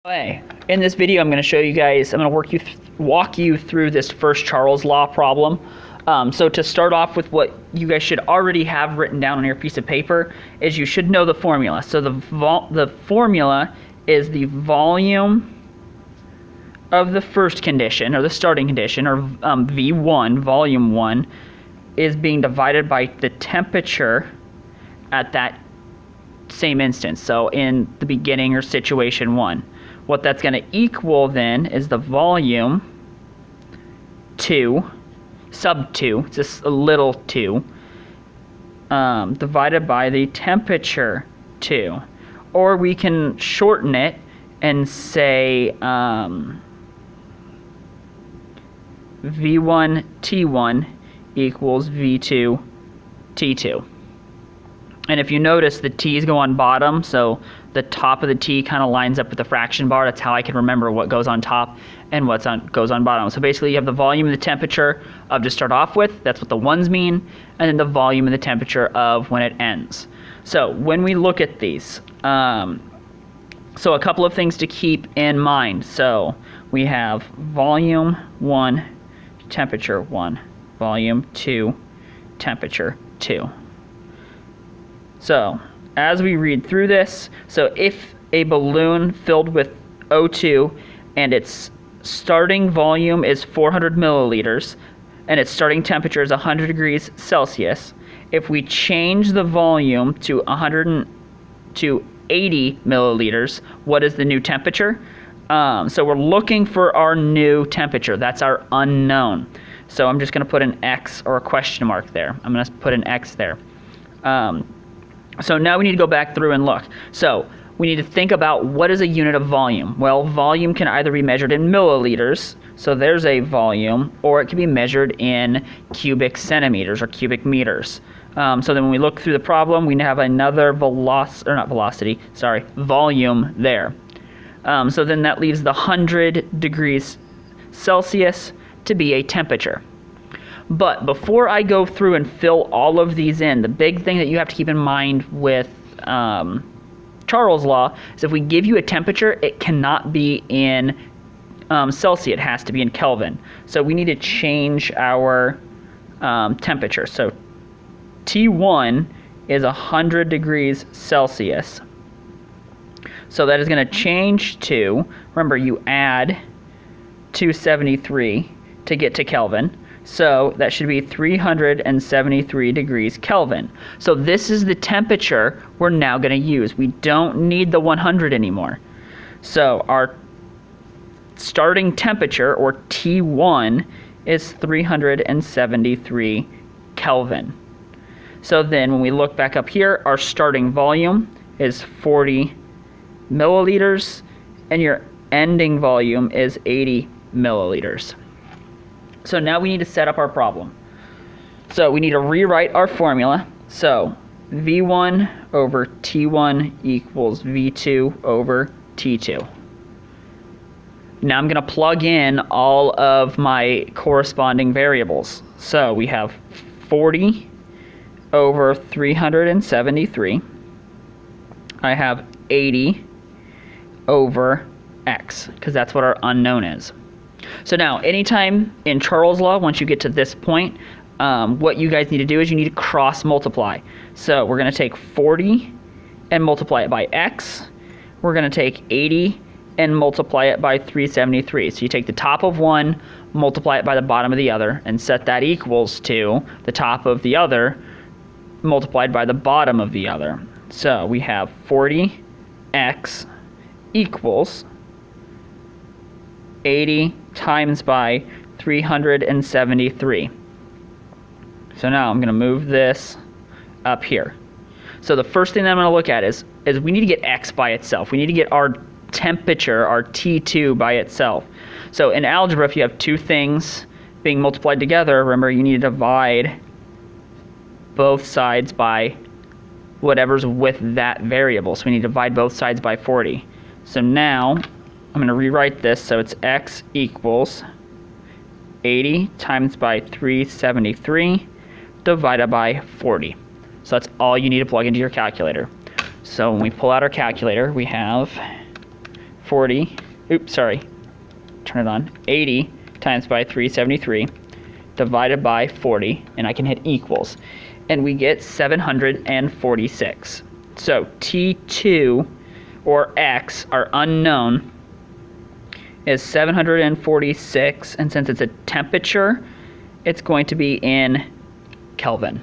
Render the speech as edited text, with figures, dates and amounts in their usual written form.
Hey, in this video, I'm going to show you guys. I'm going to walk you through this first Charles law problem. So to start off with, what you guys should already have written down on your piece of paper is you should know the formula. So the formula is the volume of the first condition, or the starting condition, or V1, volume 1, is being divided by the temperature at that same instance. So in the beginning, or situation 1. What that's going to equal then is the volume 2, sub 2, just a little 2, divided by the temperature 2. Or we can shorten it and say V1 T1 equals V2 T2. And if you notice, the T's go on bottom, so the top of the T kind of lines up with the fraction bar. That's how I can remember what goes on top and what goes on bottom. So basically, you have the volume and the temperature of to start off with. That's what the ones mean. And then the volume and the temperature of when it ends. So when we look at these, so a couple of things to keep in mind. So we have volume 1, temperature 1, volume 2, temperature 2. So, as we read through this, so if a balloon filled with O2 and its starting volume is 400 milliliters and its starting temperature is 100 degrees Celsius, if we change the volume to 80 milliliters, what is the new temperature? So we're looking for our new temperature. That's our unknown. So I'm just going to put an X or a question mark there. I'm going to put an X there. So now we need to go back through and look. So we need to think about, what is a unit of volume? Well, volume can either be measured in milliliters, so there's a volume, or it can be measured in cubic centimeters or cubic meters. So then when we look through the problem, we have another volume there. So then that leaves the 100 degrees Celsius to be a temperature. But before I go through and fill all of these in, the big thing that you have to keep in mind with Charles' law is if we give you a temperature, it cannot be in Celsius. It has to be in Kelvin. So we need to change our temperature. So T1 is 100 degrees Celsius. So that is going to change to, remember, you add 273 to get to Kelvin. So that should be 373 degrees Kelvin. So this is the temperature we're now going to use. We don't need the 100 anymore. So our starting temperature, or T1, is 373 Kelvin. So then when we look back up here, our starting volume is 40 milliliters, and your ending volume is 80 milliliters. So now we need to set up our problem. So we need to rewrite our formula. So V1 over T1 equals V2 over T2. Now I'm going to plug in all of my corresponding variables. So we have 40 over 373. I have 80 over X, because that's what our unknown is. So now, anytime in Charles' law, once you get to this point, what you guys need to do is you need to cross multiply. So we're going to take 40 and multiply it by X. We're going to take 80 and multiply it by 373. So you take the top of one, multiply it by the bottom of the other, and set that equals to the top of the other multiplied by the bottom of the other. So we have 40x equals 80 times by 373. So now I'm going to move this up here. So the first thing that I'm going to look at is we need to get X by itself. We need to get our temperature, our T2, by itself. So in algebra, if you have two things being multiplied together, remember, you need to divide both sides by whatever's with that variable. So we need to divide both sides by 40. So now I'm going to rewrite this so it's X equals 80 times by 373 divided by 40. So that's all you need to plug into your calculator. So when we pull out our calculator, we have 40, oops, sorry, turn it on, 80 times by 373 divided by 40, and I can hit equals, and we get 746. So T2, or X, our unknown, is 746, and since it's a temperature, it's going to be in Kelvin.